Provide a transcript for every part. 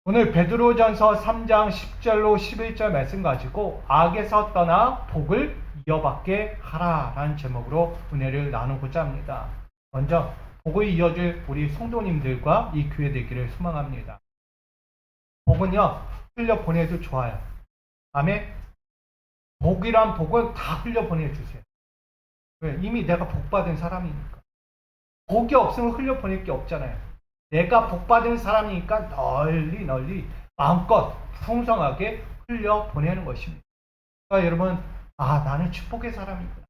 오늘 베드로전서 3장 10절로 11절 말씀 가지고 악에서 떠나 복을 이어받게 하라라는 제목으로 은혜를 나누고자 합니다. 먼저 복을 이어줄 우리 성도님들과 이 교회 되기를 소망합니다. 복은요, 흘려보내도 좋아요. 아멘. 복이란 복은 다 흘려보내주세요. 왜? 이미 내가 복받은 사람이니까. 복이 없으면 흘려보낼 게 없잖아요. 내가 복받은 사람이니까 널리 마음껏 풍성하게 흘려보내는 것입니다. 그러니까 여러분, 나는 축복의 사람이구나.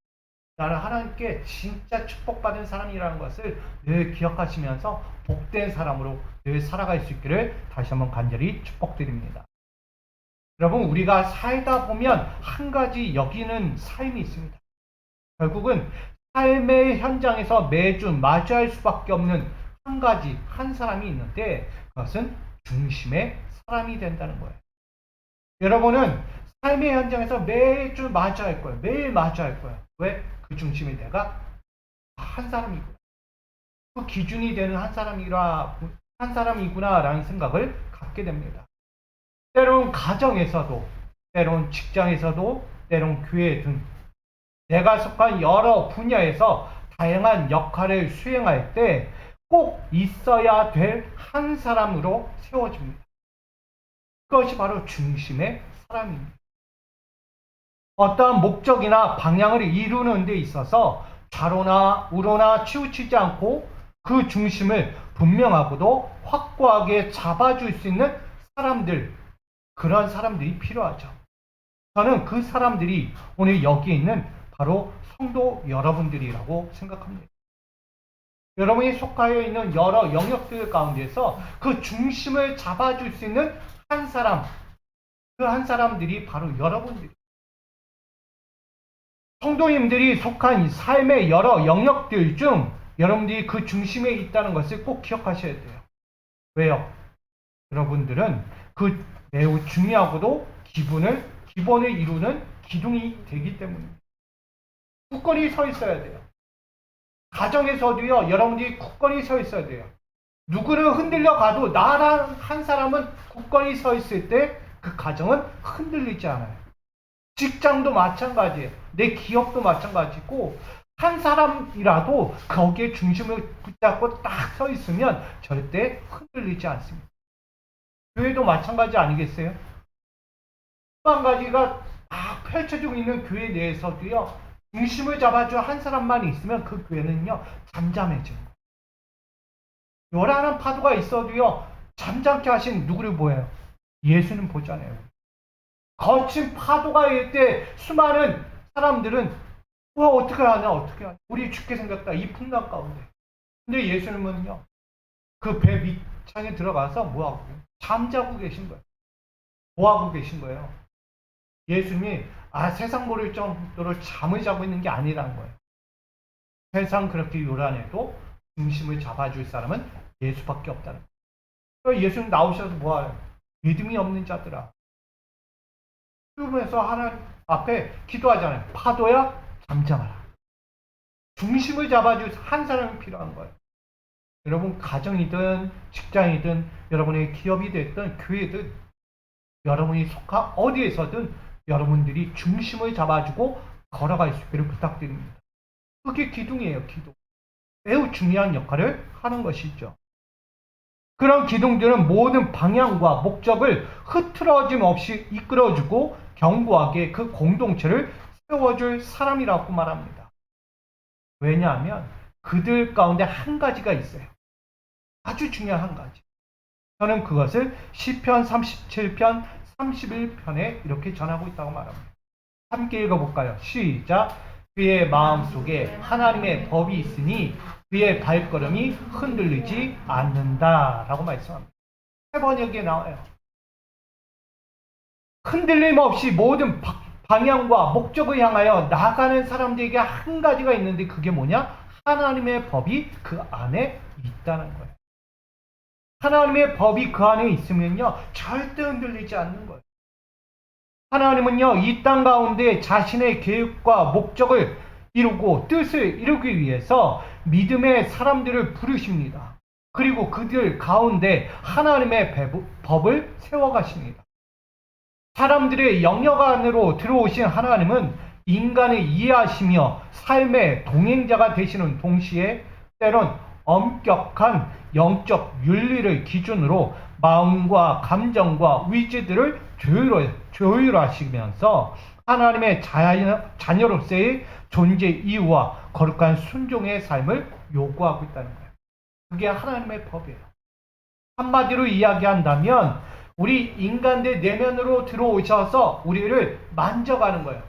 나는 하나님께 진짜 축복받은 사람이라는 것을 늘 기억하시면서 복된 사람으로 늘 살아갈 수 있기를 다시 한번 간절히 축복드립니다. 여러분, 우리가 살다 보면 한 가지 여기는 삶이 있습니다. 결국은 삶의 현장에서 매주 마주할 수밖에 없는 한 사람이 있는데 그것은 중심의 사람이 된다는 거예요. 여러분은 삶의 현장에서 매주 마주할 거예요. 매일 마주할 거예요. 왜? 그 중심이 내가 한 사람이구나. 그 기준이 되는 한 사람이구나라는 생각을 갖게 됩니다. 때론 가정에서도, 때론 직장에서도, 때론 교회 등 내가 속한 여러 분야에서 다양한 역할을 수행할 때 꼭 있어야 될 한 사람으로 세워집니다. 그것이 바로 중심의 사람입니다. 어떠한 목적이나 방향을 이루는 데 있어서 좌로나 우로나 치우치지 않고 그 중심을 분명하고도 확고하게 잡아줄 수 있는 사람들, 그런 사람들이 필요하죠. 저는 그 사람들이 오늘 여기에 있는 바로 성도 여러분들이라고 생각합니다. 여러분이 속하여 있는 여러 영역들 가운데서 그 중심을 잡아줄 수 있는 한 사람, 그 한 사람들이 바로 여러분들이에요. 성도님들이 속한 삶의 여러 영역들 중 여러분들이 그 중심에 있다는 것을 꼭 기억하셔야 돼요. 왜요? 여러분들은 그 매우 중요하고도 기본을 이루는 기둥이 되기 때문입니다. 굳건히 서 있어야 돼요. 가정에서도요, 여러분들이 굳건히 서 있어야 돼요. 누구를 흔들려 가도 나랑 한 사람은 굳건히 서 있을 때 그 가정은 흔들리지 않아요. 직장도 마찬가지예요. 내 기업도 마찬가지고, 한 사람이라도 거기에 중심을 붙잡고 딱 서 있으면 절대 흔들리지 않습니다. 교회도 마찬가지 아니겠어요? 수만 가지가 막 펼쳐지고 있는 교회 내에서도요, 중심을 잡아줄 한 사람만 있으면 그 교회는요, 잠잠해져요. 요란한 파도가 있어도요, 잠잠케 하신 누구를 보여요? 예수는 보잖아요. 거친 파도가 일 때 수많은 사람들은 어떻게 하냐. 우리 죽게 생겼다. 이 풍랑 가운데. 근데 예수님은요, 그 배 밑창에 들어가서 뭐하고? 잠자고 계신 거예요. 뭐하고 계신 거예요? 예수님이 세상 모를 정도로 잠을 자고 있는 게 아니라는 거예요. 세상 그렇게 요란해도 중심을 잡아줄 사람은 예수밖에 없다는 거예요. 그러니까 예수님 나오셔서 뭐하요? 믿음이 없는 자들아. 그러면서 하나님 앞에 기도하잖아요. 파도야 잠잠하라. 중심을 잡아줄 한 사람이 필요한 거예요. 여러분 가정이든 직장이든 여러분의 기업이 됐든 교회든 여러분이 속한 어디에서든 여러분들이 중심을 잡아주고 걸어갈 수 있기를 부탁드립니다. 그게 기둥이에요. 기둥. 매우 중요한 역할을 하는 것이죠. 그런 기둥들은 모든 방향과 목적을 흐트러짐 없이 이끌어주고 견고하게 그 공동체를 세워줄 사람이라고 말합니다. 왜냐하면 그들 가운데 한 가지가 있어요. 아주 중요한 한 가지. 저는 그것을 시편 37편 31편에 이렇게 전하고 있다고 말합니다. 함께 읽어볼까요? 시작. 그의 마음속에 하나님의 법이 있으니 그의 발걸음이 흔들리지 않는다 라고 말씀합니다. 3번역에 나와요. 흔들림 없이 모든 방향과 목적을 향하여 나가는 사람들에게 한 가지가 있는데 그게 뭐냐? 하나님의 법이 그 안에 있다는 거예요. 하나님의 법이 그 안에 있으면요, 절대 흔들리지 않는 거예요. 하나님은요, 이 땅 가운데 자신의 계획과 목적을 이루고 뜻을 이루기 위해서 믿음의 사람들을 부르십니다. 그리고 그들 가운데 하나님의 법을 세워가십니다. 사람들의 영역 안으로 들어오신 하나님은 인간을 이해하시며 삶의 동행자가 되시는 동시에 때론 엄격한 영적 윤리를 기준으로 마음과 감정과 의지들을 조율하시면서 하나님의 자녀로서의 존재 이유와 거룩한 순종의 삶을 요구하고 있다는 거예요. 그게 하나님의 법이에요. 한마디로 이야기한다면 우리 인간의 내면으로 들어오셔서 우리를 만져가는 거예요.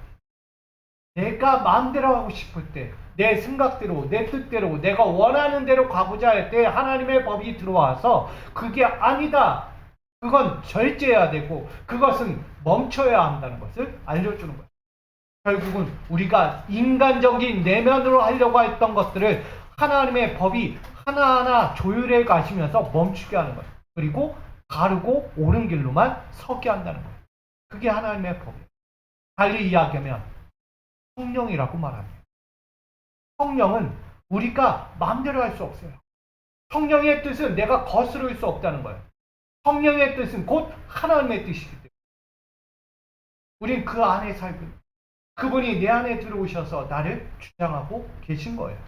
내가 마음대로 하고 싶을 때, 내 생각대로, 내 뜻대로, 내가 원하는 대로 가고자 할 때 하나님의 법이 들어와서 그게 아니다. 그건 절제해야 되고 그것은 멈춰야 한다는 것을 알려주는 거예요. 결국은 우리가 인간적인 내면으로 하려고 했던 것들을 하나님의 법이 하나하나 조율해 가시면서 멈추게 하는 거예요. 그리고 바르고 옳은 길로만 서게 한다는 거예요. 그게 하나님의 법이에요. 달리 이야기하면 성령이라고 말합니다. 성령은 우리가 마음대로 할 수 없어요. 성령의 뜻은 내가 거스를 수 없다는 거예요. 성령의 뜻은 곧 하나님의 뜻이기 때문에 우린 그 안에 살고 그분이 내 안에 들어오셔서 나를 주장하고 계신 거예요.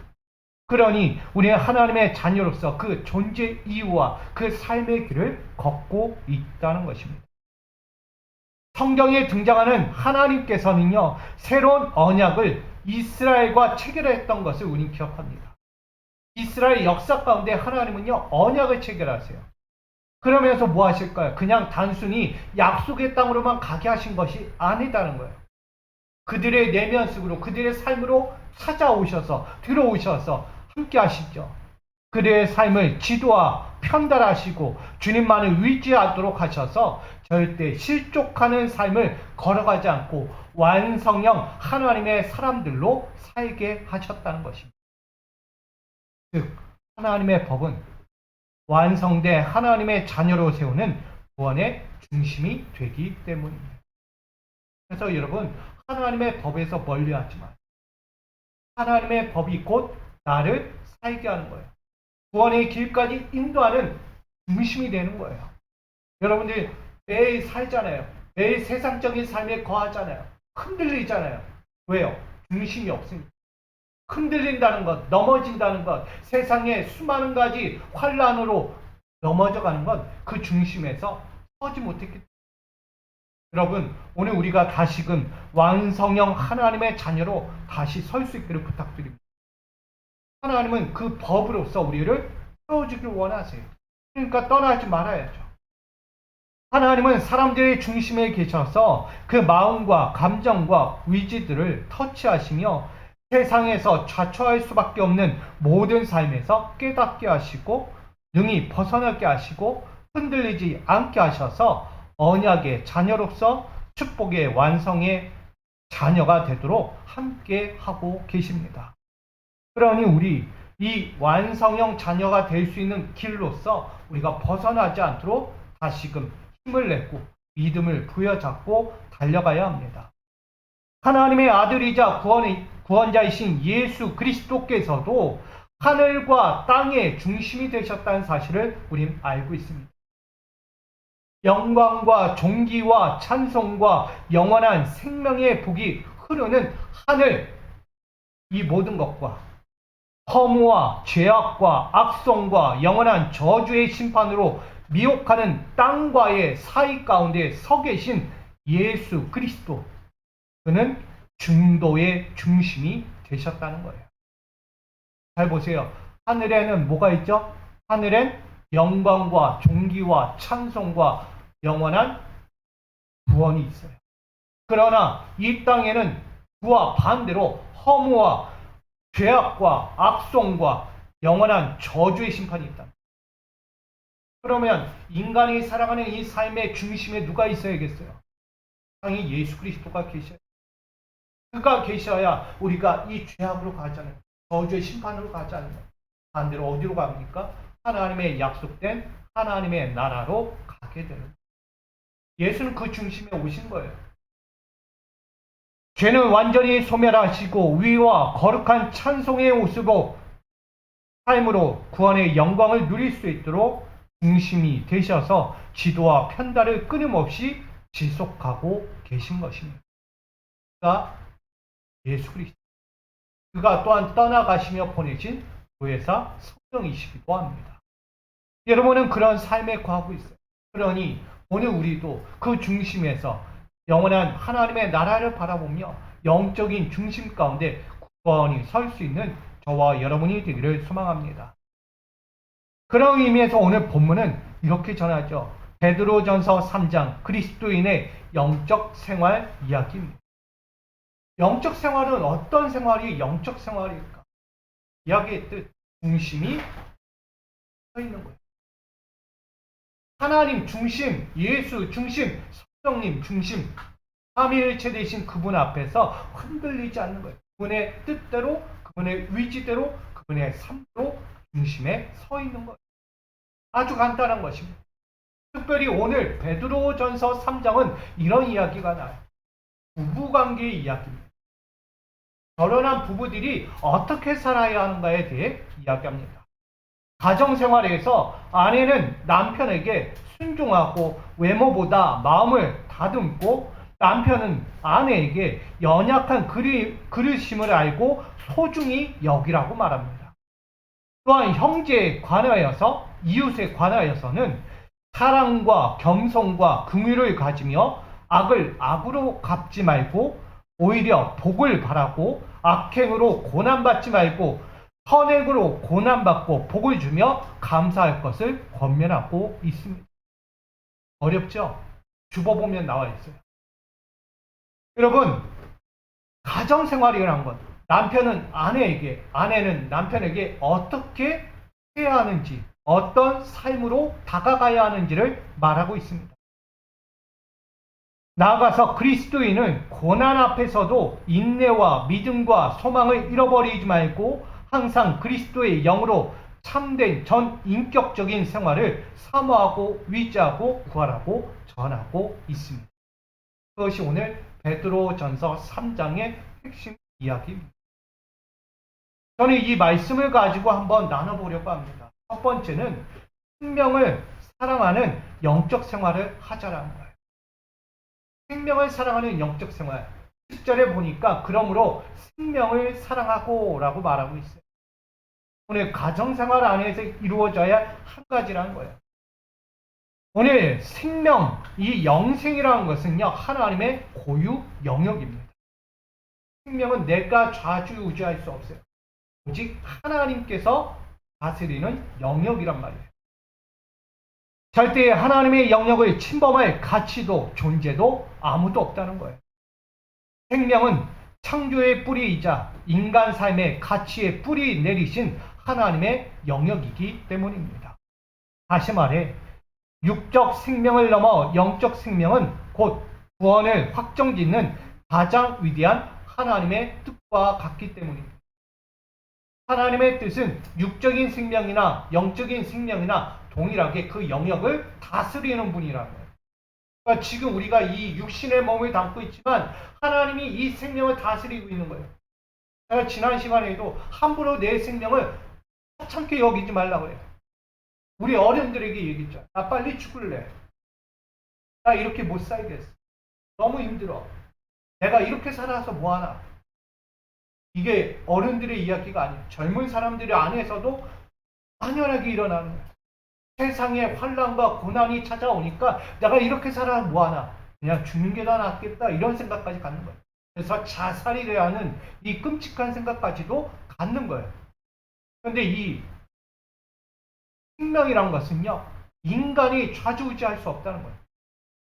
그러니 우리는 하나님의 자녀로서 그 존재 이유와 그 삶의 길을 걷고 있다는 것입니다. 성경에 등장하는 하나님께서는요, 새로운 언약을 이스라엘과 체결했던 것을 우리는 기억합니다. 이스라엘 역사 가운데 하나님은요, 언약을 체결하세요. 그러면서 뭐 하실까요? 그냥 단순히 약속의 땅으로만 가게 하신 것이 아니다는 거예요. 그들의 내면 속으로, 그들의 삶으로 찾아오셔서, 들어오셔서 함께 하시죠. 그들의 삶을 지도와 편달하시고 주님만을 의지하도록 하셔서 절대 실족하는 삶을 걸어가지 않고 완성형 하나님의 사람들로 살게 하셨다는 것입니다. 즉, 하나님의 법은 완성된 하나님의 자녀로 세우는 구원의 중심이 되기 때문입니다. 그래서 여러분, 하나님의 법에서 멀리하지 마세요. 하나님의 법이 곧 나를 살게 하는 거예요. 구원의 길까지 인도하는 중심이 되는 거예요. 여러분들이 매일 살잖아요. 매일 세상적인 삶에 거하잖아요. 흔들리잖아요. 왜요? 중심이 없으니까. 흔들린다는 것, 넘어진다는 것, 세상의 수많은 가지 환란으로 넘어져가는 것, 그 중심에서 서지 못했기 때문에. 여러분, 오늘 우리가 다시금 완성형 하나님의 자녀로 다시 설 수 있기를 부탁드립니다. 하나님은 그 법으로서 우리를 세워주길 원하세요. 그러니까 떠나지 말아야죠. 하나님은 사람들의 중심에 계셔서 그 마음과 감정과 의지들을 터치하시며 세상에서 좌초할 수밖에 없는 모든 삶에서 깨닫게 하시고 능히 벗어나게 하시고 흔들리지 않게 하셔서 언약의 자녀로서 축복의 완성의 자녀가 되도록 함께 하고 계십니다. 그러니 우리 이 완성형 자녀가 될 수 있는 길로서 우리가 벗어나지 않도록 다시금 힘을 내고 믿음을 부여잡고 달려가야 합니다. 하나님의 아들이자 구원자이신 예수 그리스도께서도 하늘과 땅의 중심이 되셨다는 사실을 우리는 알고 있습니다. 영광과 존귀와 찬송과 영원한 생명의 복이 흐르는 하늘, 이 모든 것과 허무와 죄악과 악성과 영원한 저주의 심판으로 미혹하는 땅과의 사이 가운데 서 계신 예수 그리스도, 그는 중도의 중심이 되셨다는 거예요. 잘 보세요. 하늘에는 뭐가 있죠? 하늘엔 영광과 존귀와 찬송과 영원한 구원이 있어요. 그러나 이 땅에는 그와 반대로 허무와 죄악과 악송과 영원한 저주의 심판이 있다. 그러면 인간이 살아가는 이 삶의 중심에 누가 있어야겠어요? 당연히 예수 그리스도가 계셔야. 그가 계셔야 우리가 이 죄악으로 가지 않아요. 저주의 심판으로 가지 않아요. 반대로 어디로 갑니까? 하나님의 약속된 하나님의 나라로 가게 되는. 예수는 그 중심에 오신 거예요. 죄는 완전히 소멸하시고 위와 거룩한 찬송의 옷으로 삶으로 구원의 영광을 누릴 수 있도록 중심이 되셔서 지도와 편달을 끊임없이 지속하고 계신 것입니다. 그가 예수 그리스도, 그가 또한 떠나가시며 보내신 교회사 성령이시기도 합니다. 여러분은 그런 삶에 거하고 있어요. 그러니 오늘 우리도 그 중심에서 영원한 하나님의 나라를 바라보며 영적인 중심 가운데 굳건히 설 수 있는 저와 여러분이 되기를 소망합니다. 그런 의미에서 오늘 본문은 이렇게 전하죠. 베드로전서 3장 그리스도인의 영적 생활 이야기입니다. 영적 생활은 어떤 생활이 영적 생활일까? 이야기의 뜻, 중심이 서 있는 거예요. 하나님 중심, 예수 중심, 성령님 중심, 삼위일체 되신 그분 앞에서 흔들리지 않는 거예요. 그분의 뜻대로, 그분의 의지대로, 그분의 삶대로 중심에 서 있는 거예요. 아주 간단한 것입니다. 특별히 오늘 베드로전서 3장은 이런 이야기가 나요. 부부관계의 이야기입니다. 결혼한 부부들이 어떻게 살아야 하는가에 대해 이야기합니다. 가정생활에서 아내는 남편에게 순종하고 외모보다 마음을 다듬고 남편은 아내에게 연약한 그릇임을 알고 소중히 여기라고 말합니다. 또한 형제에 관하여서 이웃에 관하여서는 사랑과 겸손과 긍휼을 가지며 악을 악으로 갚지 말고 오히려 복을 바라고 악행으로 고난받지 말고 선행으로 고난받고 복을 주며 감사할 것을 권면하고 있습니다. 어렵죠? 주보보면 나와 있어요. 여러분, 가정생활이라는 것, 남편은 아내에게, 아내는 남편에게 어떻게 해야 하는지, 어떤 삶으로 다가가야 하는지를 말하고 있습니다. 나아가서 그리스도인은 고난 앞에서도 인내와 믿음과 소망을 잃어버리지 말고 항상 그리스도의 영으로 참된 전 인격적인 생활을 사모하고 위지하고 구하라고 전하고 있습니다. 그것이 오늘 베드로전서 3장의 핵심 이야기입니다. 저는 이 말씀을 가지고 한번 나눠보려고 합니다. 첫 번째는 생명을 사랑하는 영적 생활을 하자라는 거예요. 생명을 사랑하는 영적 생활. 10절에 보니까 그러므로 생명을 사랑하고 라고 말하고 있어요. 오늘 가정생활 안에서 이루어져야 한 가지라는 거예요. 오늘 생명, 이 영생이라는 것은요, 하나님의 고유 영역입니다. 생명은 내가 좌지우지할 수 없어요. 오직 하나님께서 다스리는 영역이란 말이에요. 절대 하나님의 영역을 침범할 가치도 존재도 아무도 없다는 거예요. 생명은 창조의 뿌리이자 인간 삶의 가치의 뿌리 내리신 하나님의 영역이기 때문입니다. 다시 말해 육적 생명을 넘어 영적 생명은 곧 구원을 확정짓는 가장 위대한 하나님의 뜻과 같기 때문입니다. 하나님의 뜻은 육적인 생명이나 영적인 생명이나 동일하게 그 영역을 다스리는 분이라는 거예요. 그러니까 지금 우리가 이 육신의 몸을 담고 있지만 하나님이 이 생명을 다스리고 있는 거예요. 제가 지난 시간에도 함부로 내 생명을 하찮게 여기지 말라고 해요. 우리 어른들에게 얘기했죠. 나 빨리 죽을래. 나 이렇게 못 살겠어. 너무 힘들어. 내가 이렇게 살아서 뭐하나. 이게 어른들의 이야기가 아니에요. 젊은 사람들 안에서도 당연하게 일어나는 거예요. 세상에 환난과 고난이 찾아오니까 내가 이렇게 살아 뭐하나. 그냥 죽는 게 더 낫겠다. 이런 생각까지 갖는 거예요. 그래서 자살이라 하는 이 끔찍한 생각까지도 갖는 거예요. 그런데 이 생명이란 것은요, 인간이 좌지우지할 수 없다는 거예요.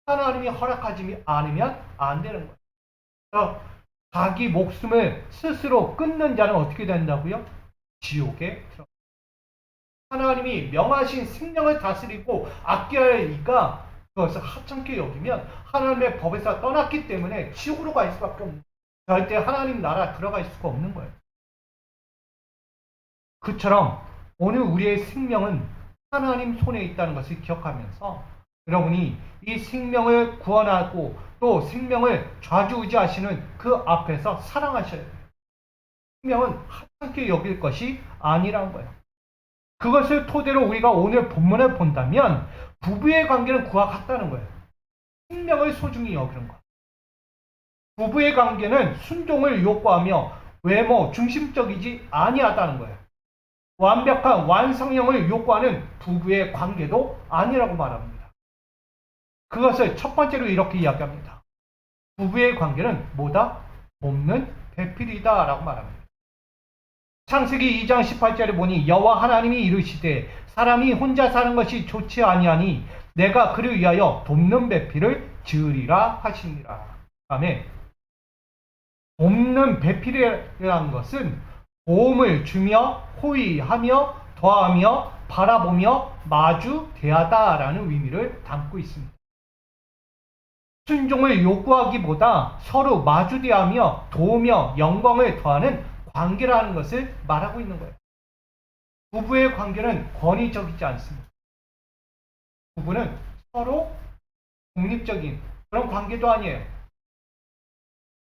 하나님이 허락하지 않으면 안 되는 거예요. 자기 목숨을 스스로 끊는 자는 어떻게 된다고요? 지옥에 들어갑니다. 하나님이 명하신 생명을 다스리고 아껴야 하니까 그것을 하찮게 여기면 하나님의 법에서 떠났기 때문에 지옥으로 갈 수밖에 없는 거예요. 절대 하나님 나라 들어갈 수가 없는 거예요. 그처럼 오늘 우리의 생명은 하나님 손에 있다는 것을 기억하면서 여러분이 이 생명을 구원하고 또 생명을 좌지우지하시는 그 앞에서 사랑하셔야 돼요. 생명은 하찮게 여길 것이 아니라는 거예요. 그것을 토대로 우리가 오늘 본문을 본다면 부부의 관계는 그와 같다는 거예요. 생명을 소중히 여기는 것. 부부의 관계는 순종을 요구하며 외모 중심적이지 아니하다는 거예요. 완벽한 완성형을 요구하는 부부의 관계도 아니라고 말합니다. 그것을 첫 번째로 이렇게 이야기합니다. 부부의 관계는 뭐다? 돕는 배필이다 라고 말합니다. 창세기 2장 18절에 보니 여호와 하나님이 이르시되 사람이 혼자 사는 것이 좋지 아니하니 내가 그를 위하여 돕는 배필을 지으리라 하시니라. 다음에 돕는 배필이라는 것은 도움을 주며 호의하며 더하며 바라보며 마주 대하다라는 의미를 담고 있습니다. 순종을 요구하기보다 서로 마주 대하며 도우며 영광을 더하는 관계라는 것을 말하고 있는 거예요. 부부의 관계는 권위적이지 않습니다. 부부는 서로 독립적인 그런 관계도 아니에요.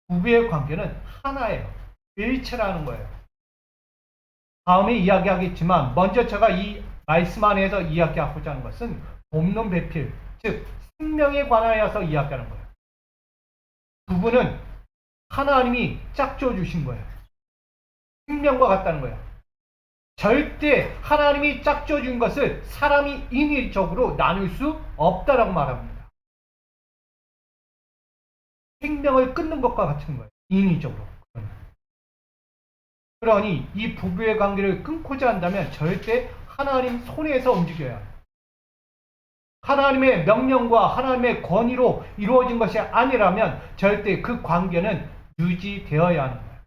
부부의 관계는 하나예요. 일체라는 거예요. 다음에 이야기하겠지만 먼저 제가 이 말씀 안에서 이야기하고자 하는 것은 돕는 배필, 즉 생명에 관하여서 이야기하는 거예요. 부부는 하나님이 짝져 주신 거예요. 생명과 같다는 거예요. 절대 하나님이 짝져 준 것을 사람이 인위적으로 나눌 수 없다라고 말합니다. 생명을 끊는 것과 같은 거예요. 인위적으로. 그러니 이 부부의 관계를 끊고자 한다면 절대 하나님 손에서 움직여야 해요. 하나님의 명령과 하나님의 권위로 이루어진 것이 아니라면 절대 그 관계는 유지되어야 하는 거예요.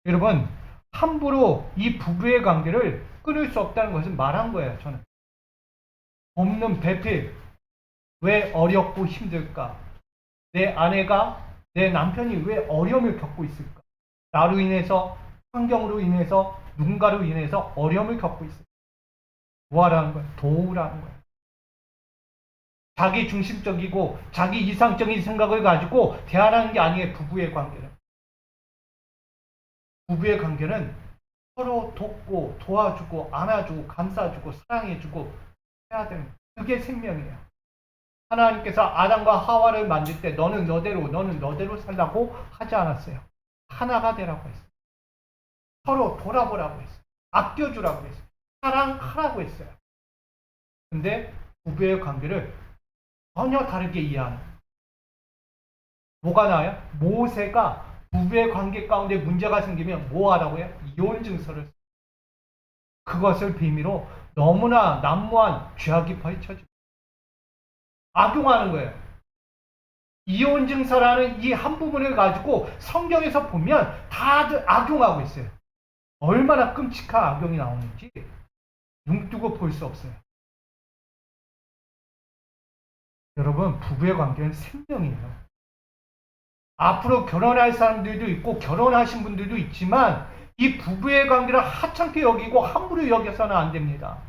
여러분, 함부로 이 부부의 관계를 끊을 수 없다는 것은 말한 거예요, 저는. 돕는 배필, 왜 어렵고 힘들까? 내 아내가, 내 남편이 왜 어려움을 겪고 있을까? 나로 인해서, 환경으로 인해서, 누군가로 인해서 어려움을 겪고 있을까? 뭐하라는 거예요? 도우라는 거예요. 자기 중심적이고 자기 이상적인 생각을 가지고 대하라는 게 아니에요. 부부의 관계는. 부부의 관계는 서로 돕고 도와주고 안아주고 감싸주고 사랑해주고 해야 되는 거예요. 그게 생명이에요. 하나님께서 아담과 하와를 만들 때 너는 너대로 살라고 하지 않았어요. 하나가 되라고 했어요. 서로 돌아보라고 했어요. 아껴주라고 했어요. 사랑하라고 했어요. 근데 부부의 관계를 전혀 다르게 이해하는. 뭐가 나와요? 모세가 부부의 관계 가운데 문제가 생기면 뭐 하라고 해요? 이혼 증서를. 그것을 비밀로 너무나 난무한 죄악이 벌쳐집니다. 악용하는 거예요. 이혼 증서라는 이 한 부분을 가지고 성경에서 보면 다들 악용하고 있어요. 얼마나 끔찍한 악용이 나오는지 눈 뜨고 볼 수 없어요. 여러분, 부부의 관계는 생명이에요. 앞으로 결혼할 사람들도 있고 결혼하신 분들도 있지만 이 부부의 관계를 하찮게 여기고 함부로 여겨서는 안 됩니다.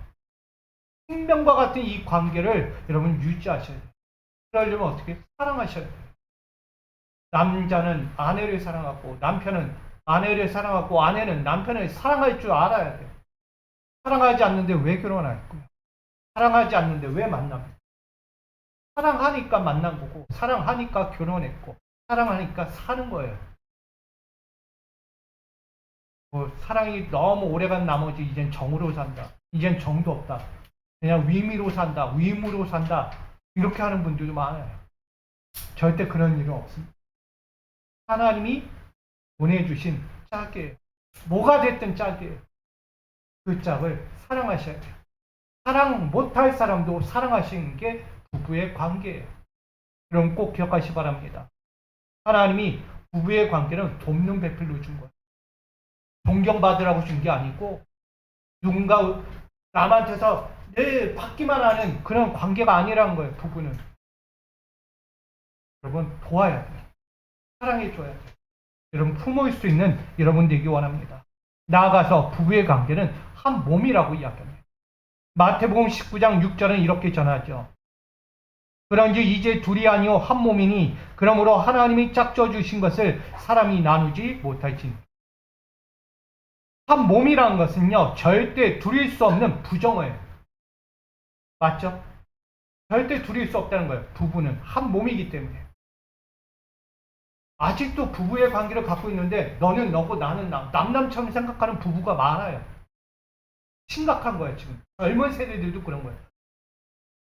생명과 같은 이 관계를 여러분 유지하셔야 돼요. 그러려면 어떻게? 사랑하셔야 돼요. 남자는 아내를 사랑하고 남편은 아내를 사랑하고 아내는 남편을 사랑할 줄 알아야 돼요. 사랑하지 않는데 왜 결혼할까요? 사랑하지 않는데 왜 만납니까? 사랑하니까 만난 거고 사랑하니까 결혼했고 사랑하니까 사는 거예요. 사랑이 너무 오래간 나머지 이젠 정으로 산다. 이젠 정도 없다. 그냥 위미로 산다. 위무로 산다. 이렇게 하는 분들도 많아요. 절대 그런 일은 없습니다. 하나님이 보내주신 짝이에요. 뭐가 됐든 짝이에요. 그 짝을 사랑하셔야 돼요. 사랑 못할 사람도 사랑하시는 게 부부의 관계예요. 그럼 꼭 기억하시 바랍니다. 하나님이 부부의 관계는 돕는 배필로 준 거예요. 존경받으라고 준 게 아니고 누군가 남한테서 늘 받기만 하는 그런 관계가 아니라는 거예요. 부부는. 여러분 도와야 돼요. 사랑해줘야 돼요. 여러분 품을 수 있는 여러분 되기 원합니다. 나아가서 부부의 관계는 한 몸이라고 이야기합니다. 마태복음 19장 6절은 이렇게 전하죠. 그런즉 이제 둘이 아니요 한 몸이니 그러므로 하나님이 짝져 주신 것을 사람이 나누지 못할지니. 한 몸이라는 것은요, 절대 둘일 수 없는 부정어예요. 맞죠? 절대 둘일 수 없다는 거예요. 부부는 한 몸이기 때문에. 아직도 부부의 관계를 갖고 있는데 너는 너고 나는 나, 남남처럼 생각하는 부부가 많아요. 심각한 거예요, 지금. 젊은 세대들도 그런 거예요.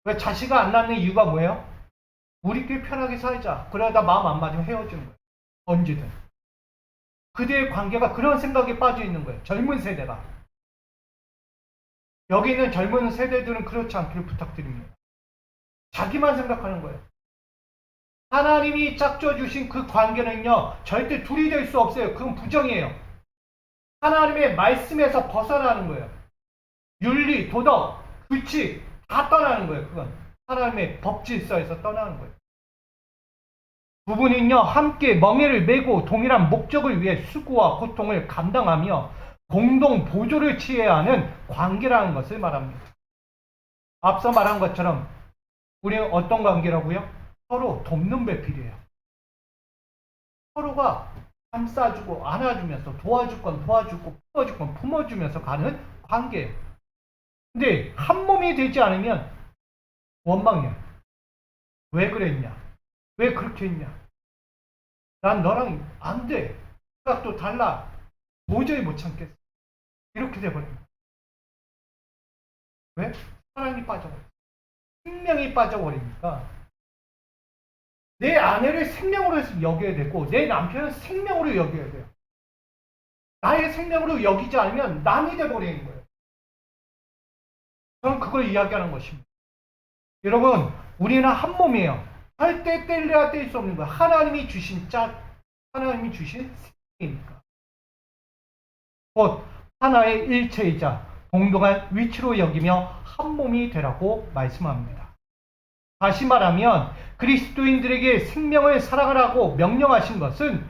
왜 자식을 안 낳는 이유가 뭐예요? 우리끼리 편하게 살자. 그러다 마음 안 맞으면 헤어지는 거예요. 언제든. 그들의 관계가 그런 생각에 빠져 있는 거예요. 젊은 세대가. 여기 있는 젊은 세대들은 그렇지 않기를 부탁드립니다. 자기만 생각하는 거예요. 하나님이 짝져 주신 그 관계는요, 절대 둘이 될 수 없어요. 그건 부정이에요. 하나님의 말씀에서 벗어나는 거예요. 윤리, 도덕, 규칙 다 떠나는 거예요. 그건 하나님의 법질서에서 떠나는 거예요. 부부는요, 함께 멍에를 메고 동일한 목적을 위해 수고와 고통을 감당하며 공동 보조를 취해야 하는 관계라는 것을 말합니다. 앞서 말한 것처럼 우리는 어떤 관계라고요? 서로 돕는 배필이에요. 서로가 감싸주고 안아주면서 도와줄 건 도와주고 품어줄 건 품어주면서 가는 관계예요. 근데 한 몸이 되지 않으면 원망이야. 왜 그랬냐? 왜 그렇게 했냐? 난 너랑 안 돼. 생각도 달라. 도저히 못 참겠어. 이렇게 돼버립니다. 왜? 사랑이 빠져버려. 생명이 빠져버리니까 내 아내를 생명으로 여겨야 되고 내 남편은 생명으로 여겨야 돼요. 나의 생명으로 여기지 않으면 남이 돼버리는 거예요. 저는 그걸 이야기하는 것입니다. 여러분, 우리는 한 몸이에요. 절대 뗄래야 뗄 수 없는 거예요. 하나님이 주신 짝, 하나님이 주신 생명이니까. 곧 하나의 일체이자 동등한 위치로 여기며 한 몸이 되라고 말씀합니다. 다시 말하면 그리스도인들에게 생명을 사랑하라고 명령하신 것은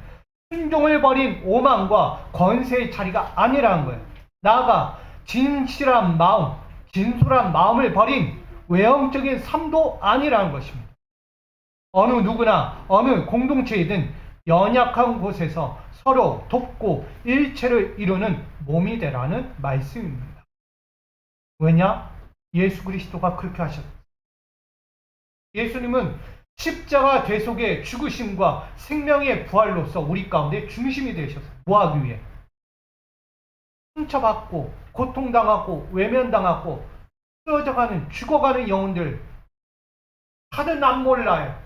순종을 버린 오만과 권세의 자리가 아니라는 거예요. 나아가 진실한 마음, 진솔한 마음을 버린 외형적인 삶도 아니라는 것입니다. 어느 누구나 어느 공동체이든 연약한 곳에서 서로 돕고 일체를 이루는 몸이 되라는 말씀입니다. 왜냐? 예수 그리스도가 그렇게 하셨어요. 예수님은 십자가 대속의 죽으심과 생명의 부활로서 우리 가운데 중심이 되셨어요. 뭐하기 위해? 상처받고 고통당하고 외면당하고 쓰러져가는 죽어가는 영혼들 다들 남 몰라요.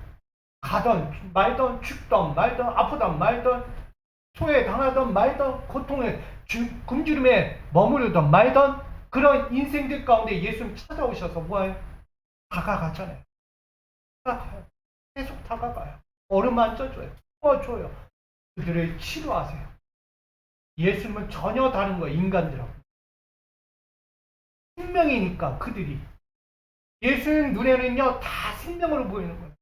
가던 말던 죽던 말던 아프던 말던 소외당하던 말던 고통의 굶주림에 머무르던 말던 그런 인생들 가운데 예수님 찾아오셔서 뭐예요? 다가가잖아요. 다가가요. 계속 다가가요. 얼음 만져줘요. 도와줘요. 그들을 치료하세요. 예수님은 전혀 다른 거예요. 인간들하고. 생명이니까 그들이. 예수님 눈에는요. 다 생명으로 보이는 거예요.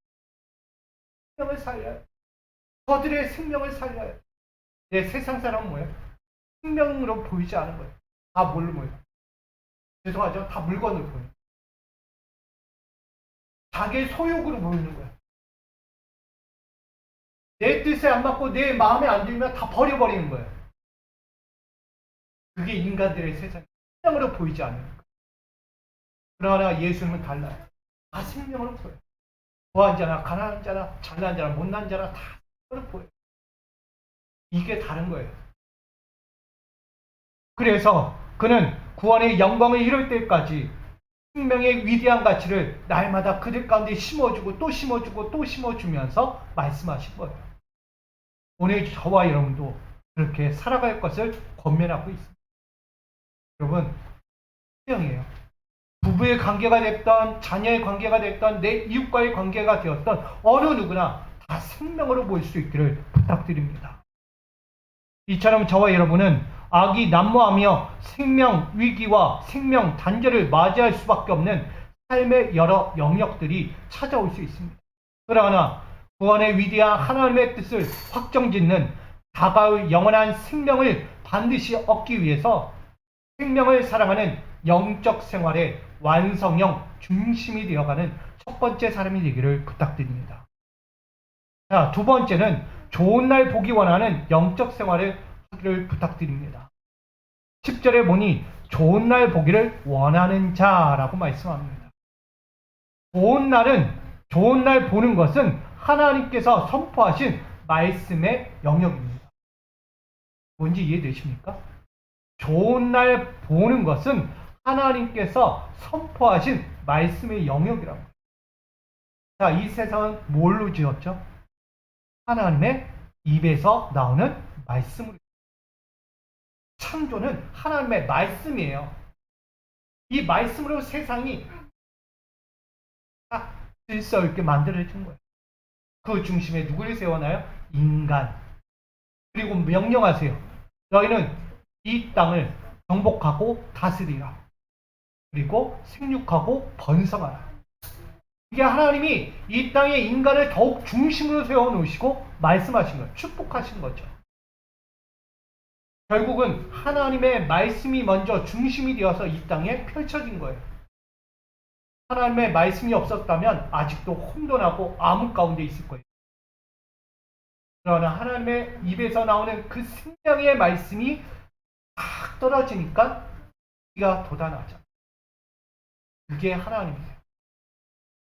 생명을 살려요. 저들의 생명을 살려요. 내 세상 사람은 뭐예요? 생명으로 보이지 않은 거예요. 다 뭘로 보여요? 죄송하죠? 다 물건으로 보여요. 자기의 소욕으로 보이는 거예요. 내 뜻에 안 맞고 내 마음에 안 들면 다 버려버리는 거예요. 그게 인간들의 세상 생명으로 보이지 않는 거예요. 그러나 예수님은 달라요. 다 생명으로 보여요. 부한 자나 가난한 자나 잘난 자나 못난 자나 다 생명으로 보여요. 이게 다른 거예요. 그래서 그는 구원의 영광을 이룰 때까지 생명의 위대한 가치를 날마다 그들 가운데 심어주고 또 심어주고 또 심어주면서 말씀하신 거예요. 오늘 저와 여러분도 그렇게 살아갈 것을 권면하고 있습니다. 여러분, 생명이에요. 부부의 관계가 됐던 자녀의 관계가 됐던 내 이웃과의 관계가 되었던 어느 누구나 다 생명으로 보일 수 있기를 부탁드립니다. 이처럼 저와 여러분은 악이 난무하며 생명 위기와 생명 단절을 맞이할 수밖에 없는 삶의 여러 영역들이 찾아올 수 있습니다. 그러나 구원의 위대한 하나님의 뜻을 확정짓는 다가올 영원한 생명을 반드시 얻기 위해서 생명을 사랑하는 영적 생활의 완성형 중심이 되어가는 첫 번째 사람이 되기를 부탁드립니다. 자, 두 번째는 좋은 날 보기 원하는 영적 생활을 하기를 부탁드립니다. 10절에 보니 좋은 날 보기를 원하는 자라고 말씀합니다. 좋은 날 보는 것은 하나님께서 선포하신 말씀의 영역입니다. 뭔지 이해되십니까? 좋은 날 보는 것은 하나님께서 선포하신 말씀의 영역이라고. 자, 이 세상은 뭘로 지었죠? 하나님의 입에서 나오는 말씀으로. 창조는 하나님의 말씀이에요. 이 말씀으로 세상이 딱 질서 있게 만들어진 거예요. 그 중심에 누구를 세워놔요? 인간. 그리고 명령하세요. 너희는 이 땅을 정복하고 다스리라. 그리고 생육하고 번성하라. 이게 하나님이 이 땅에 인간을 더욱 중심으로 세워놓으시고 말씀하신 거예요. 축복하신 거죠. 결국은 하나님의 말씀이 먼저 중심이 되어서 이 땅에 펼쳐진 거예요. 하나님의 말씀이 없었다면 아직도 혼돈하고 암흑 가운데 있을 거예요. 그러나 하나님의 입에서 나오는 그 생명의 말씀이 딱 떨어지니까 우리가 돋아나죠. 그게 하나님이에요.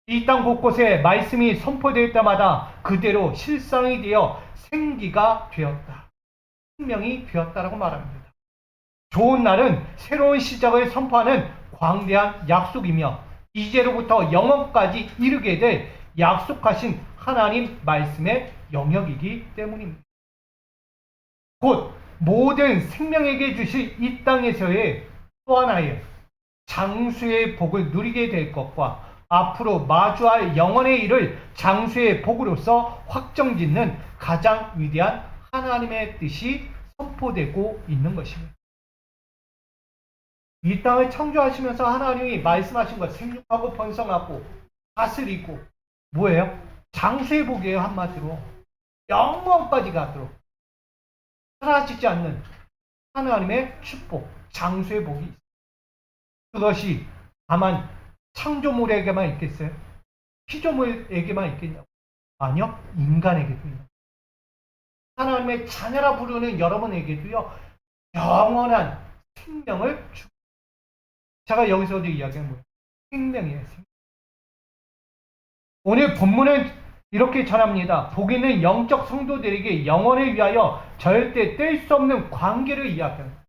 이 땅 곳곳에 말씀이 선포될 때마다 그대로 실상이 되어 생기가 되었다. 생명이 되었다라고 말합니다. 좋은 날은 새로운 시작을 선포하는 광대한 약속이며 이제로부터 영원까지 이르게 될 약속하신 하나님 말씀의 영역이기 때문입니다. 곧 모든 생명에게 주실 이 땅에서의 또 하나의 장수의 복을 누리게 될 것과 앞으로 마주할 영원의 일을 장수의 복으로서 확정짓는 가장 위대한 하나님의 뜻이 선포되고 있는 것입니다. 이 땅을 창조하시면서 하나님이 말씀하신 것, 생육하고 번성하고 다스리고 뭐예요? 장수의 복이에요. 한마디로 영원까지 가도록 사라지지 않는 하나님의 축복, 장수의 복이 있어요. 그것이 다만 창조물에게만 있겠어요? 피조물에게만 있겠냐고? 아니요, 인간에게도 있는. 하나님의 자녀라 부르는 여러분에게도요, 영원한 생명을 주고. 제가 여기서도 이야기한 거예요. 생명이에요. 생명. 오늘 본문은 이렇게 전합니다. 복 있는 영적 성도들에게 영원을 위하여 절대 뗄 수 없는 관계를 이야기합니다.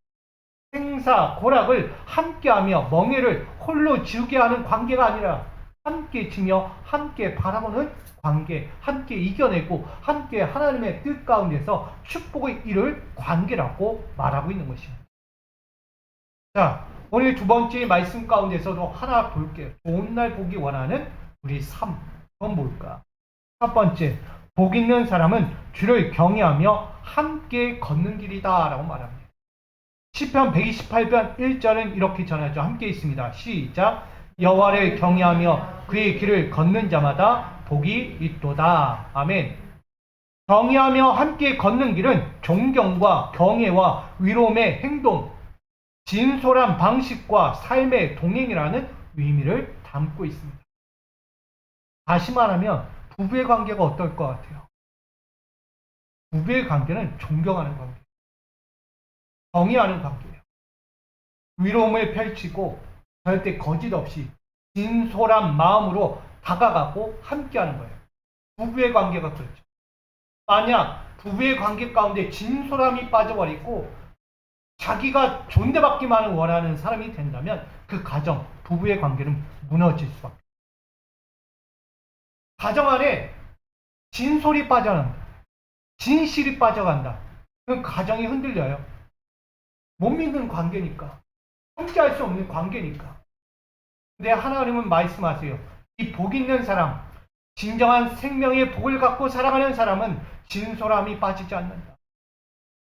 생사, 고락을 함께하며 멍에를 홀로 지우게 하는 관계가 아니라 함께 지며 함께 바라보는 관계, 함께 이겨내고 함께 하나님의 뜻 가운데서 축복을 이룰 관계라고 말하고 있는 것입니다. 자, 오늘 두 번째 말씀 가운데서도 하나 볼게요. 좋은 날 보기 원하는 우리 삶. 그건 뭘까? 첫 번째, 복 있는 사람은 주를 경외하며 함께 걷는 길이다 라고 말합니다. 시편 128편 1절은 이렇게 전하죠. 함께 있습니다. 시작. 여호와를 경외하며 그의 길을 걷는 자마다 복이 있도다. 아멘. 경외하며 함께 걷는 길은 존경과 경외와 위로움의 행동, 진솔한 방식과 삶의 동행이라는 의미를 담고 있습니다. 다시 말하면 부부의 관계가 어떨 것 같아요? 부부의 관계는 존경하는 관계, 경외하는 관계예요. 위로움을 펼치고 절대 거짓 없이 진솔한 마음으로 다가가고 함께하는 거예요. 부부의 관계가 그렇죠. 만약 부부의 관계 가운데 진솔함이 빠져버리고 자기가 존대받기만을 원하는 사람이 된다면 그 가정, 부부의 관계는 무너질 수밖에 없어요. 가정 안에 진솔이 빠져간다. 진실이 빠져간다. 그 가정이 흔들려요. 못 믿는 관계니까. 함께할 수 없는 관계니까. 근데 하나님은 말씀하세요. 이 복 있는 사람, 진정한 생명의 복을 갖고 살아가는 사람은 진솔함이 빠지지 않는다.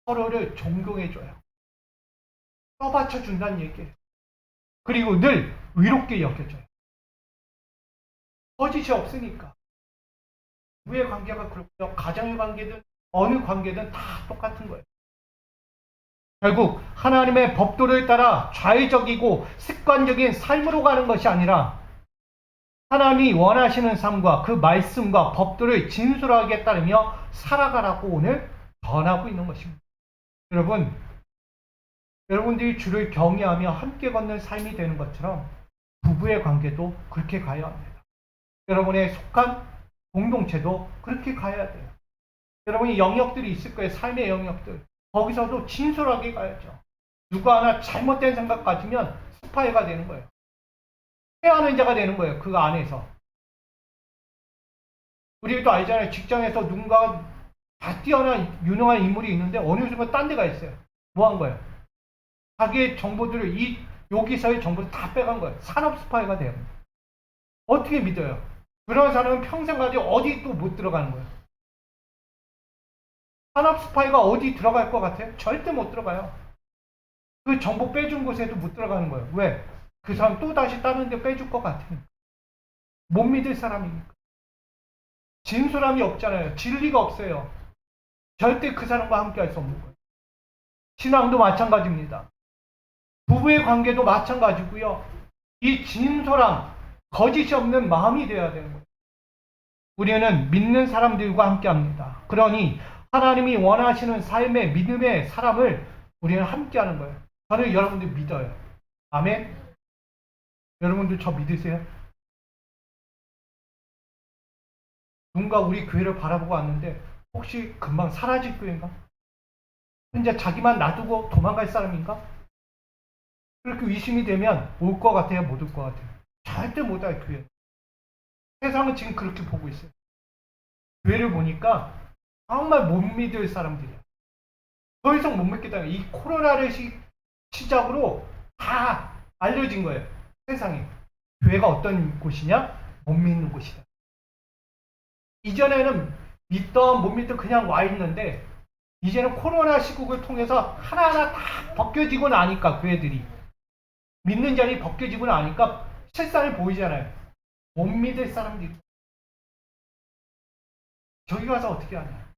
서로를 존경해줘요. 떠받쳐준다는 얘기예요. 그리고 늘 위롭게 여겨줘요. 거짓이 없으니까. 부부의 관계가 그렇고요. 가정의 관계든 어느 관계든 다 똑같은 거예요. 결국 하나님의 법도를 따라 좌회적이고 습관적인 삶으로 가는 것이 아니라 하나님이 원하시는 삶과 그 말씀과 법도를 진솔하게 따르며 살아가라고 오늘 전하고 있는 것입니다. 여러분, 여러분들이 주를 경외하며 함께 걷는 삶이 되는 것처럼 부부의 관계도 그렇게 가야 합니다. 여러분의 속한 공동체도 그렇게 가야 돼요. 여러분이 영역들이 있을 거예요. 삶의 영역들. 거기서도 진솔하게 가야죠. 누가 하나 잘못된 생각 가지면 스파이가 되는 거예요. 해하는 자가 되는 거예요. 그 안에서. 우리도 알잖아요. 직장에서 누군가 다 뛰어난 유능한 인물이 있는데 어느 순간 딴 데가 있어요. 뭐 한 거예요? 자기의 정보들을 여기서의 정보를 다 빼간 거예요. 산업 스파이가 돼요. 어떻게 믿어요? 그런 사람은 평생 가지고 어디 또 못 들어가는 거예요. 산업 스파이가 어디 들어갈 것 같아요? 절대 못 들어가요. 그 정보 빼준 곳에도 못 들어가는 거예요. 왜? 그 사람 또 다시 다른 데 빼줄 것 같으니까. 못 믿을 사람이니까. 진솔함이 없잖아요. 진리가 없어요. 절대 그 사람과 함께 할 수 없는 거예요. 신앙도 마찬가지입니다. 부부의 관계도 마찬가지고요. 이 진솔함, 거짓이 없는 마음이 되어야 되는 거예요. 우리는 믿는 사람들과 함께 합니다. 그러니 하나님이 원하시는 삶의 믿음의 사람을 우리는 함께 하는 거예요. 저는 여러분들 믿어요. 아멘? 여러분들 저 믿으세요? 누군가 우리 교회를 바라보고 왔는데 혹시 금방 사라질 교회인가? 혼자 자기만 놔두고 도망갈 사람인가? 그렇게 의심이 되면 올 것 같아요? 못 올 것 같아요? 절대 못 할 교회. 세상은 지금 그렇게 보고 있어요. 교회를 보니까 정말 못 믿을 사람들이야. 더 이상 못 믿겠다. 이 코로나를 시작으로 다 알려진 거예요. 세상에. 교회가 어떤 곳이냐? 못 믿는 곳이다. 이전에는 믿던 못 믿던 그냥 와 있는데 이제는 코로나 시국을 통해서 하나하나 다 벗겨지고 나니까 교회들이 믿는 자리 벗겨지고 나니까 실상이 보이잖아요. 못 믿을 사람들이. 저기 가서 어떻게 하냐?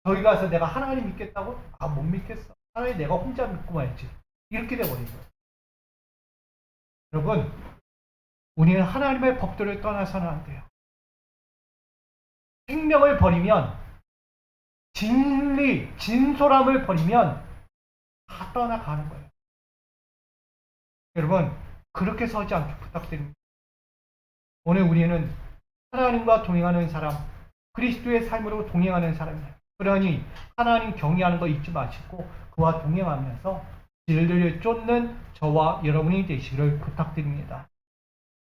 저기 가서 내가 하나님 믿겠다고? 아, 못 믿겠어. 하나님 내가 혼자 믿고 말지. 이렇게 돼버린 거예요. 여러분, 우리는 하나님의 법도를 떠나서는 안 돼요. 생명을 버리면, 진리, 진솔함을 버리면 다 떠나가는 거예요. 여러분, 그렇게 서지 않게 부탁드립니다. 오늘 우리는 하나님과 동행하는 사람, 그리스도의 삶으로 동행하는 사람이에요. 그러니 하나님 경외하는 거 잊지 마시고 그와 동행하면서 진리를 쫓는 저와 여러분이 되시기를 부탁드립니다.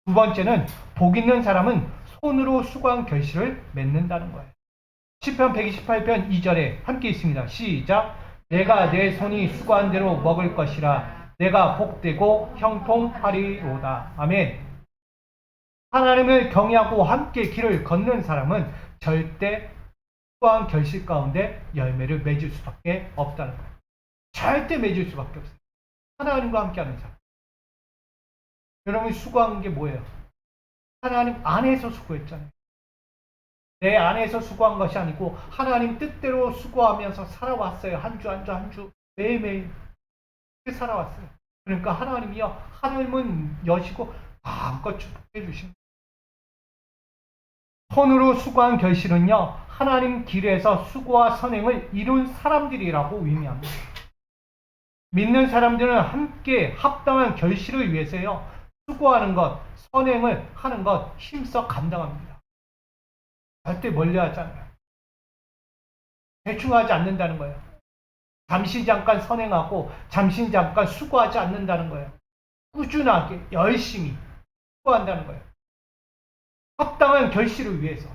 두 번째는 복 있는 사람은 손으로 수고한 결실을 맺는다는 거예요. 시편 128편 2절에 함께 있습니다. 시작. 내가 내 손이 수고한 대로 먹을 것이라 내가 복되고 형통하리로다. 아멘. 하나님을 경외하고 함께 길을 걷는 사람은 절대 수고한 결실 가운데 열매를 맺을 수밖에 없다는 거예요. 절대 맺을 수밖에 없어요. 하나님과 함께하는 사람. 여러분이 수고한 게 뭐예요? 하나님 안에서 수고했잖아요. 내 안에서 수고한 것이 아니고 하나님 뜻대로 수고하면서 살아왔어요. 한 주 한 주 한 주 매일매일 그렇게 살아왔어요. 그러니까 하나님이요. 하늘문 여시고 마음껏 축복해 주신 손으로 수고한 결실은요. 하나님 길에서 수고와 선행을 이룬 사람들이라고 의미합니다. 믿는 사람들은 함께 합당한 결실을 위해서요. 수고하는 것, 선행을 하는 것 힘써 감당합니다. 절대 멀리하지 않아요. 대충 하지 않는다는 거예요. 잠시 잠깐 선행하고 잠시 잠깐 수고하지 않는다는 거예요. 꾸준하게 열심히 수고한다는 거예요. 합당한 결실을 위해서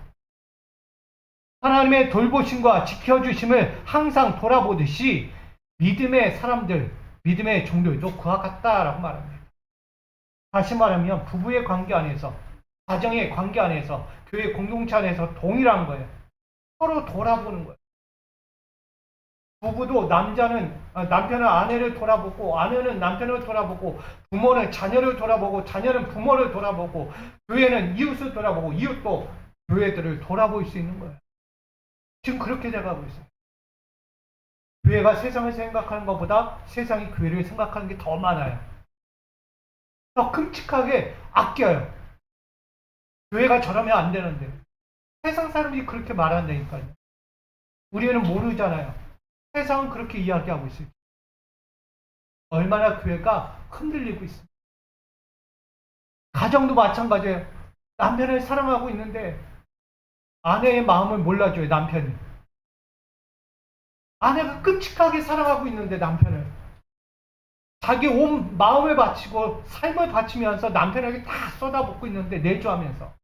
하나님의 돌보심과 지켜주심을 항상 돌아보듯이 믿음의 사람들, 믿음의 종들도 그와 같다라고 말합니다. 다시 말하면 부부의 관계 안에서, 가정의 관계 안에서, 교회 공동체 안에서 동일한 거예요. 서로 돌아보는 거예요. 부부도 남편은 아내를 돌아보고 아내는 남편을 돌아보고 부모는 자녀를 돌아보고 자녀는 부모를 돌아보고 교회는 이웃을 돌아보고 이웃도 교회들을 돌아볼 수 있는 거예요. 지금 그렇게 돼가고 있어요. 교회가 세상을 생각하는 것보다 세상이 교회를 생각하는 게 더 많아요. 더 끔찍하게 아껴요. 교회가 저러면 안 되는데. 세상 사람들이 그렇게 말한다니까요. 우리는 모르잖아요. 세상은 그렇게 이야기하고 있어요. 얼마나 교회가 흔들리고 있습니다. 가정도 마찬가지예요. 남편을 사랑하고 있는데 아내의 마음을 몰라줘요, 남편이. 아내가 끔찍하게 사랑하고 있는데 남편을. 자기 온 마음을 바치고 삶을 바치면서 남편에게 다 쏟아붓고 있는데 내조하면서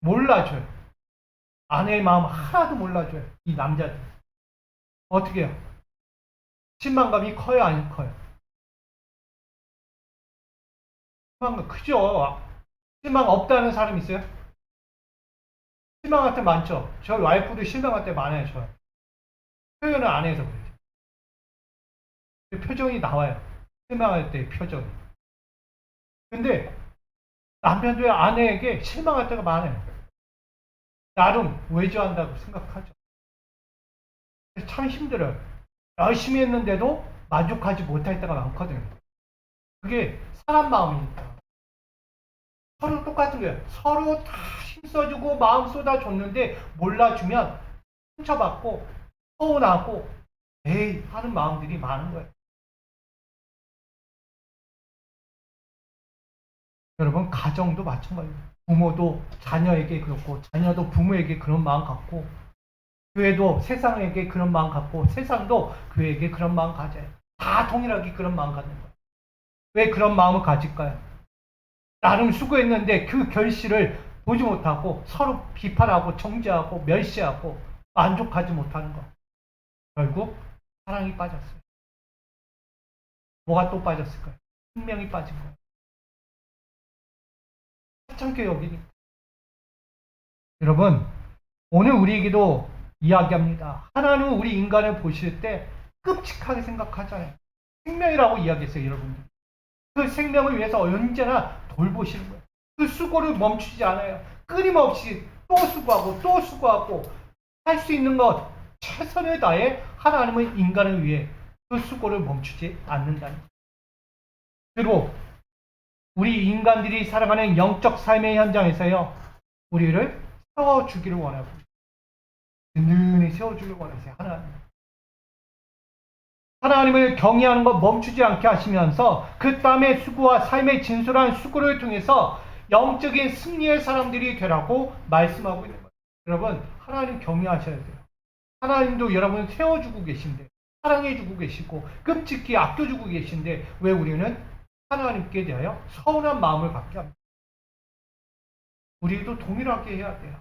몰라줘요. 아내의 마음 하나도 몰라줘요. 이 남자들. 어떻게 해요? 실망감이 커요? 안 커요? 실망감 크죠? 실망 없다는 사람 있어요? 실망할 때 많죠? 저희 와이프도 실망할 때 많아요. 저 표현을 안 해서 그래요. 표정이 나와요. 실망할 때 표정이. 근데 남편도 아내에게 실망할 때가 많아요. 나름 외조한다고 생각하죠. 참 힘들어요. 열심히 했는데도 만족하지 못할 때가 많거든요. 그게 사람 마음이니까. 서로 똑같은 거예요. 서로 다 힘써주고 마음 쏟아줬는데 몰라주면 상처받고 서운하고 에이 하는 마음들이 많은 거예요. 여러분 가정도 마찬가지예요. 부모도 자녀에게 그렇고 자녀도 부모에게 그런 마음 갖고 교회도 세상에게 그런 마음 갖고 세상도 교회에게 그런 마음 가져요. 다 동일하게 그런 마음 갖는 거예요. 왜 그런 마음을 가질까요? 나름 수고했는데 그 결실을 보지 못하고 서로 비판하고 정죄하고 멸시하고 만족하지 못하는 거. 결국 사랑이 빠졌어요. 뭐가 또 빠졌을까요? 생명이 빠진 거예요. 하찮게 여기니. 여러분 오늘 우리에게도 이야기합니다. 하나님은 우리 인간을 보실 때 끔찍하게 생각하잖아요. 생명이라고 이야기했어요, 여러분들. 그 생명을 위해서 언제나 돌보시는 거예요. 그 수고를 멈추지 않아요. 끊임없이 또 수고하고 또 수고하고 할 수 있는 것 최선을 다해 하나님은 인간을 위해 그 수고를 멈추지 않는다는 거예요. 그리고 우리 인간들이 살아가는 영적 삶의 현장에서요. 우리를 세워주기를 원하고 든든히 세워주기를 원하세요. 하나님을 경외하는 것 멈추지 않게 하시면서 그 땀의 수고와 삶의 진솔한 수고를 통해서 영적인 승리의 사람들이 되라고 말씀하고 있는 거예요. 여러분 하나님 경외하셔야 돼요. 하나님도 여러분 세워주고 계신데 사랑해주고 계시고 끔찍히 아껴주고 계신데 왜 우리는 하나님께 대하여 서운한 마음을 갖게 합니다. 우리도 동일하게 해야 돼요.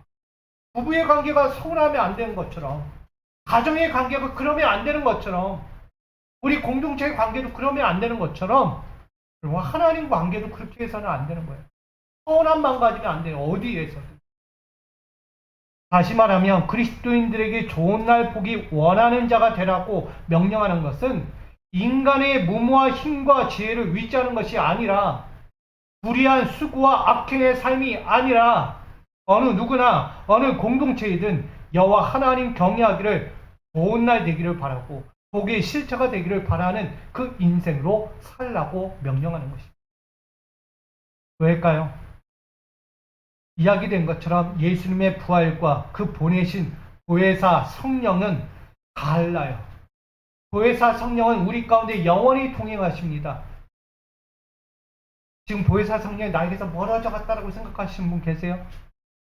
부부의 관계가 서운하면 안 되는 것처럼 가정의 관계가 그러면 안 되는 것처럼 우리 공동체의 관계도 그러면 안 되는 것처럼 하나님 관계도 그렇게 해서는 안 되는 거예요. 서운한 마음 가지면 안 돼요. 어디에서든. 다시 말하면 그리스도인들에게 좋은 날 보기 원하는 자가 되라고 명령하는 것은 인간의 무모한 힘과 지혜를 위자는 것이 아니라 불의한 수고와 악행의 삶이 아니라 어느 누구나 어느 공동체이든 여호와 하나님 경외하기를 좋은 날 되기를 바라고 복의 실체가 되기를 바라는 그 인생으로 살라고 명령하는 것입니다. 왜일까요? 이야기된 것처럼 예수님의 부활과 그 보내신 보혜사 성령은 달라요. 보혜사 성령은 우리 가운데 영원히 동행하십니다. 지금 보혜사 성령이 나에게서 멀어져 갔다라고 생각하시는 분 계세요?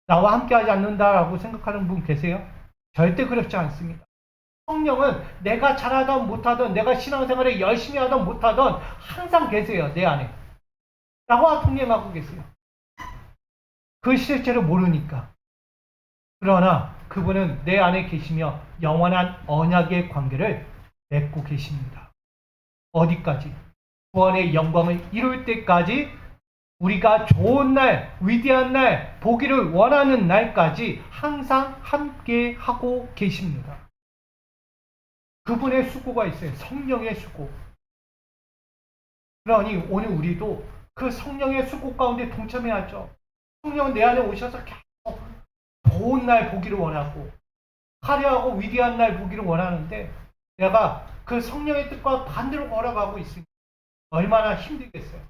나와 함께하지 않는다라고 생각하는 분 계세요? 절대 그렇지 않습니다. 성령은 내가 잘하던 못하던 내가 신앙생활에 열심히 하던 못하던 항상 계세요. 내 안에. 나와 동행하고 계세요. 그 실체를 모르니까. 그러나 그분은 내 안에 계시며 영원한 언약의 관계를 맺고 계십니다. 어디까지? 구원의 영광을 이룰 때까지 우리가 좋은 날, 위대한 날, 보기를 원하는 날까지 항상 함께 하고 계십니다. 그분의 수고가 있어요. 성령의 수고. 그러니 오늘 우리도 그 성령의 수고 가운데 동참해야죠. 성령은 내 안에 오셔서 계속 좋은 날 보기를 원하고 화려하고 위대한 날 보기를 원하는데 내가 그 성령의 뜻과 반대로 걸어가고 있으니 얼마나 힘들겠어요.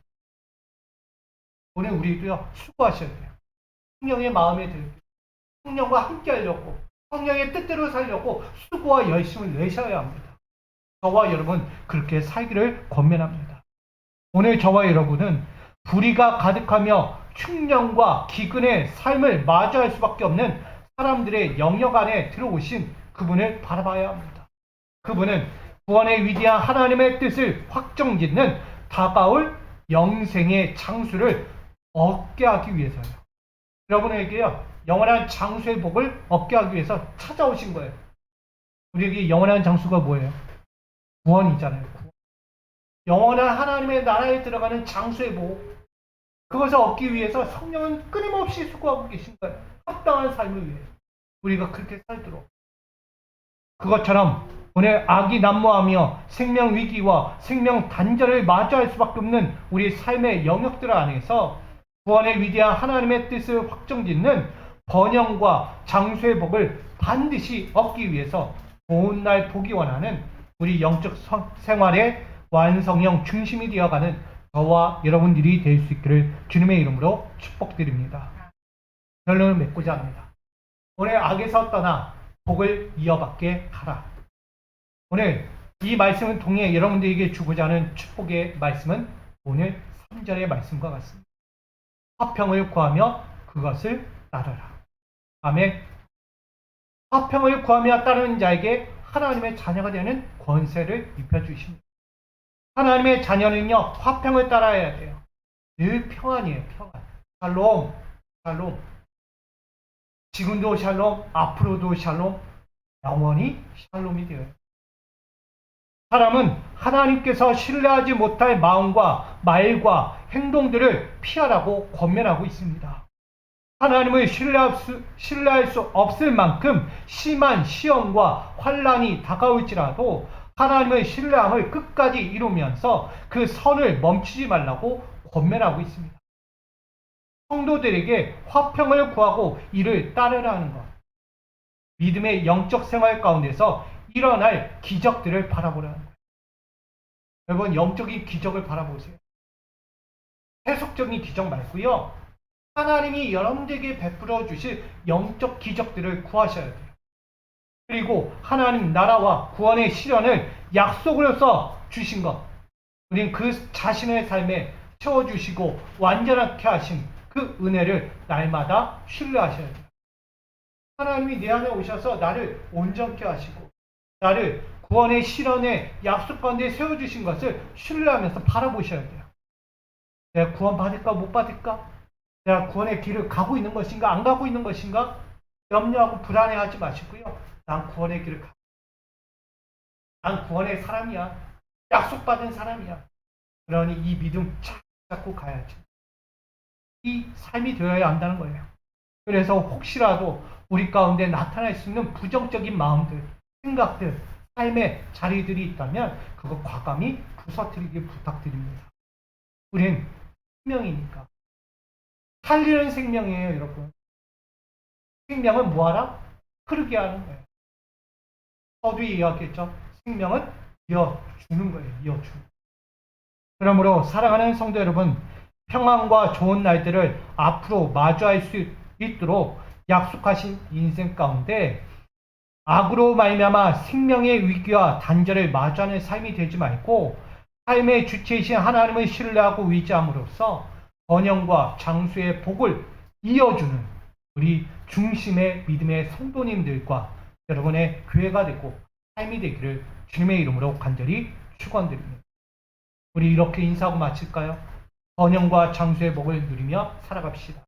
오늘 우리도요 수고하셔야 돼요. 성령의 마음에 들게 성령과 함께 하려고 성령의 뜻대로 살려고 수고와 열심을 내셔야 합니다. 저와 여러분 그렇게 살기를 권면합니다. 오늘 저와 여러분은 불의가 가득하며 충령과 기근의 삶을 마주할 수밖에 없는 사람들의 영역 안에 들어오신 그분을 바라봐야 합니다. 그분은 구원의 위대한 하나님의 뜻을 확정짓는 다가올 영생의 장수를 얻게 하기 위해서요. 여러분에게요, 영원한 장수의 복을 얻게 하기 위해서 찾아오신 거예요. 우리에게 영원한 장수가 뭐예요? 구원이잖아요. 구원. 영원한 하나님의 나라에 들어가는 장수의 복, 그것을 얻기 위해서 성령은 끊임없이 수고하고 계신 거예요. 합당한 삶을 위해 우리가 그렇게 살도록. 그것처럼 오늘 악이 난무하며 생명 위기와 생명 단절을 마주할 수밖에 없는 우리 삶의 영역들 안에서 구원의 위대한 하나님의 뜻을 확정짓는 번영과 장수의 복을 반드시 얻기 위해서 좋은 날 보기 원하는 우리 영적 생활의 완성형 중심이 되어가는 저와 여러분들이 될 수 있기를 주님의 이름으로 축복드립니다. 결론을 맺고자 합니다. 오늘 악에서 떠나 복을 이어받게 하라. 오늘 이 말씀을 통해 여러분들에게 주고자 하는 축복의 말씀은 오늘 3절의 말씀과 같습니다. 화평을 구하며 그것을 따르라. 아멘. 화평을 구하며 따르는 자에게 하나님의 자녀가 되는 권세를 입혀주십니다. 하나님의 자녀는요, 화평을 따라야 돼요. 늘 평안이에요, 평안. 샬롬, 샬롬. 지금도 샬롬, 앞으로도 샬롬, 영원히 샬롬이 되어요. 사람은 하나님께서 신뢰하지 못할 마음과 말과 행동들을 피하라고 권면하고 있습니다. 하나님을 신뢰할 수 없을 만큼 심한 시험과 환난이 다가올지라도 하나님의 신뢰함을 끝까지 이루면서 그 선을 멈추지 말라고 권면하고 있습니다. 성도들에게 화평을 구하고 이를 따르라는 것. 믿음의 영적 생활 가운데서 일어날 기적들을 바라보라는 거예요. 여러분, 영적인 기적을 바라보세요. 세속적인 기적 말고요, 하나님이 여러분들에게 베풀어 주실 영적 기적들을 구하셔야 돼요. 그리고 하나님 나라와 구원의 실현을 약속으로서 주신 것, 우린 그 자신의 삶에 채워주시고 완전하게 하신 그 은혜를 날마다 신뢰하셔야 돼요. 하나님이 내 안에 오셔서 나를 온전케 하시고 나를 구원의 실현의 약속 가운데 세워주신 것을 신뢰하면서 바라보셔야 돼요. 내가 구원 받을까 못 받을까? 내가 구원의 길을 가고 있는 것인가 안 가고 있는 것인가? 염려하고 불안해하지 마시고요. 난 구원의 길을 가. 난 구원의 사람이야. 약속받은 사람이야. 그러니 이 믿음 잡고 가야지. 이 삶이 되어야 한다는 거예요. 그래서 혹시라도 우리 가운데 나타날 수 있는 부정적인 마음들, 생각들, 삶의 자리들이 있다면 그거 과감히 부서뜨리길 부탁드립니다. 우린 생명이니까. 살리는 생명이에요, 여러분. 생명은 뭐하라? 흐르게 하는 거예요. 서두에 이야기했죠. 생명은 이어주는 거예요. 이어주는. 그러므로 사랑하는 성도 여러분, 평안과 좋은 날들을 앞으로 마주할 수 있도록 약속하신 인생 가운데 악으로 말미암아 생명의 위기와 단절을 마주하는 삶이 되지 말고 삶의 주체이신 하나님을 신뢰하고 의지함으로써 번영과 장수의 복을 이어주는 우리 중심의 믿음의 성도님들과 여러분의 교회가 되고 삶이 되기를 주님의 이름으로 간절히 축원드립니다. 우리 이렇게 인사하고 마칠까요? 번영과 장수의 복을 누리며 살아갑시다.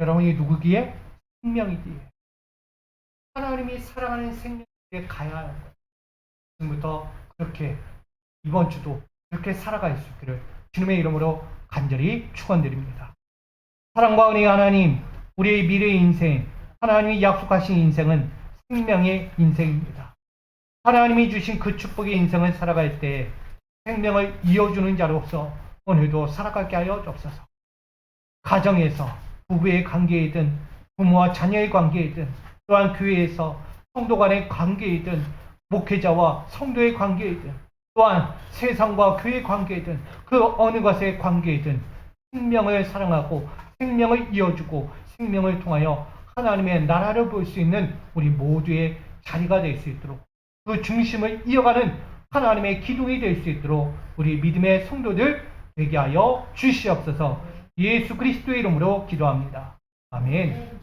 여러분이 누구기에? 생명이기에. 하나님이 사랑하는 생명에 가야 하는 거예요. 지금부터 그렇게 이번 주도 그렇게 살아갈 수 있기를 주님의 이름으로 간절히 축원드립니다. 사랑과 은혜의 하나님, 우리의 미래의 인생, 하나님이 약속하신 인생은 생명의 인생입니다. 하나님이 주신 그 축복의 인생을 살아갈 때 생명을 이어주는 자로서 오늘도 살아가게 하여 주옵소서. 가정에서 부부의 관계이든 부모와 자녀의 관계이든 또한 교회에서 성도 간의 관계이든 목회자와 성도의 관계이든 또한 세상과 교회의 관계이든 그 어느 것의 관계이든 생명을 사랑하고 생명을 이어주고 생명을 통하여 하나님의 나라를 볼 수 있는 우리 모두의 자리가 될 수 있도록 그 중심을 이어가는 하나님의 기둥이 될 수 있도록 우리 믿음의 성도들 되게 하여 주시옵소서. 예수 그리스도의 이름으로 기도합니다. 아멘.